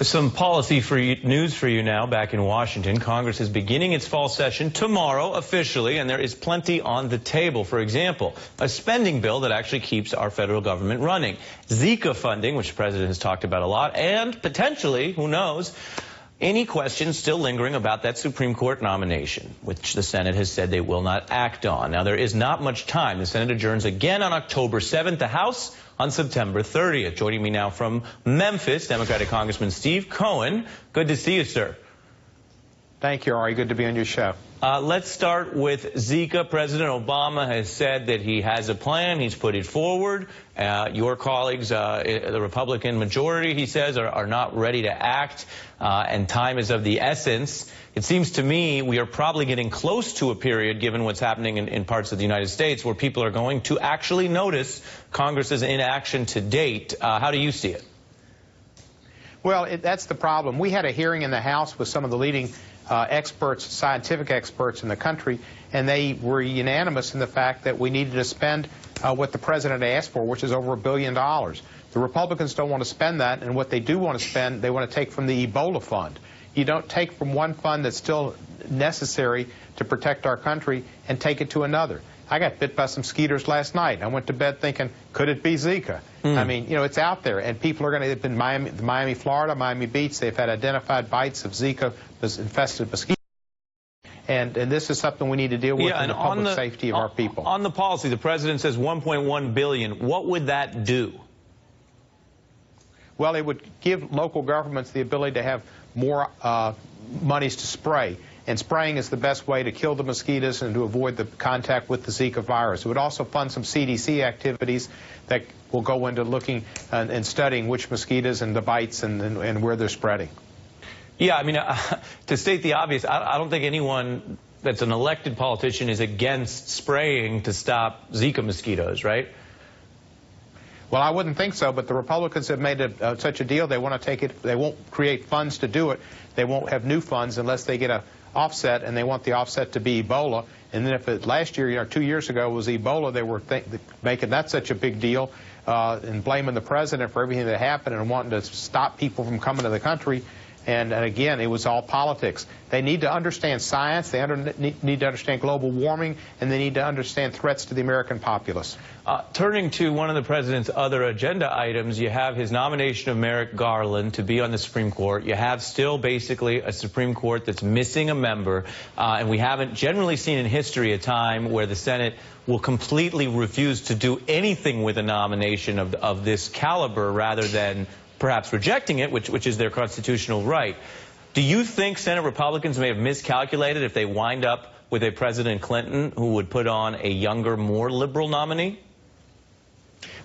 Some policy news for you now. Back in Washington, Congress is beginning its fall session tomorrow officially, and there is plenty on the table. For example, a spending bill that actually keeps our federal government running, Zika funding, which the president has talked about a lot, and potentially, who knows, any questions still lingering about that Supreme Court nomination, which the Senate has said they will not act on. Now, there is not much time. The Senate adjourns again on October 7th, the House on September 30th. Joining me now from Memphis, Democratic Congressman Steve Cohen. Good to see you, sir. Thank you, Ari. Good to be on your show. Let's start with Zika. President Obama has said that he has a plan. He's put it forward. Your colleagues, the Republican majority, he says, are not ready to act, and time is of the essence. It seems to me we are probably getting close to a period, given what's happening in parts of the United States, where people are going to actually notice Congress's inaction to date. How do you see it? Well, that's the problem. We had a hearing in the House with some of the leading experts, scientific experts in the country, and they were unanimous in the fact that we needed to spend what the president asked for, which is over $1 billion. The Republicans don't want to spend that, and what they do want to spend, they want to take from the Ebola fund. You don't take from one fund that's still necessary to protect our country and take it to another. I got bit by some mosquitoes last night. I went to bed thinking, could it be Zika? I mean, you know, it's out there, and people are going to, it's been Miami, Florida, Miami Beach, they've had identified bites of Zika-infested mosquitoes. And this is something we need to deal with in the public safety of our people. On the policy, the president says $1.1 billion. What would that do? Well, it would give local governments the ability to have more monies to spray. And spraying is the best way to kill the mosquitoes and to avoid the contact with the Zika virus. It would also fund some CDC activities that will go into looking and studying which mosquitoes and the bites and where they're spreading. Yeah, I mean, to state the obvious, I don't think anyone that's an elected politician is against spraying to stop Zika mosquitoes, right? Well, I wouldn't think so, but the Republicans have made such a deal. They want to take it. They won't create funds to do it. They won't have new funds unless they get a offset, and they want the offset to be Ebola. And then if it, last year, you know, 2 years ago was Ebola, they were making that such a big deal and blaming the president for everything that happened and wanting to stop people from coming to the country. And again, it was all politics. They need to understand science, they need to understand global warming, and they need to understand threats to the American populace. Turning to one of the president's other agenda items, you have his nomination of Merrick Garland to be on the Supreme Court. You have still basically a Supreme Court that's missing a member, and we haven't generally seen in history a time where the Senate will completely refuse to do anything with a nomination of this caliber rather than perhaps rejecting it, which is their constitutional right. Do you think Senate Republicans may have miscalculated if they wind up with a President Clinton who would put on a younger, more liberal nominee?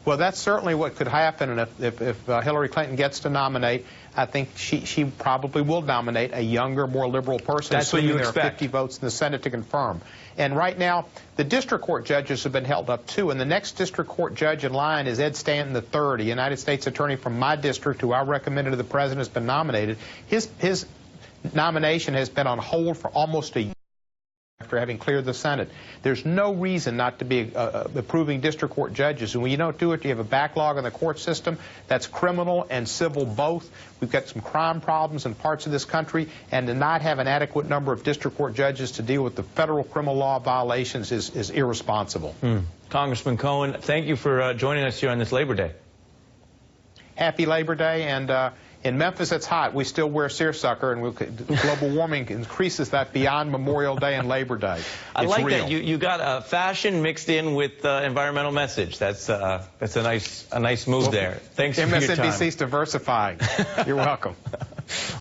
Well, that's certainly what could happen, and if Hillary Clinton gets to nominate, I think she probably will nominate a younger, more liberal person. That's what you expect. There are 50 votes in the Senate to confirm. And right now, the district court judges have been held up, too, and the next district court judge in line is Ed Stanton III, a United States attorney from my district who I recommended to the president, has been nominated. His nomination has been on hold for almost a year after having cleared the Senate. There's no reason not to be approving district court judges. And when you don't do it, you have a backlog in the court system that's criminal and civil both. We've got some crime problems in parts of this country, and to not have an adequate number of district court judges to deal with the federal criminal law violations is irresponsible. Congressman Cohen, thank you for joining us here on this Labor Day. Happy Labor Day, and in Memphis, it's hot. We still wear seersucker, and global warming increases that beyond Memorial Day and Labor Day. I like real. that. You got fashion mixed in with environmental message. That's a nice move there. Thanks for your time. MSNBC's diversifying. You're welcome.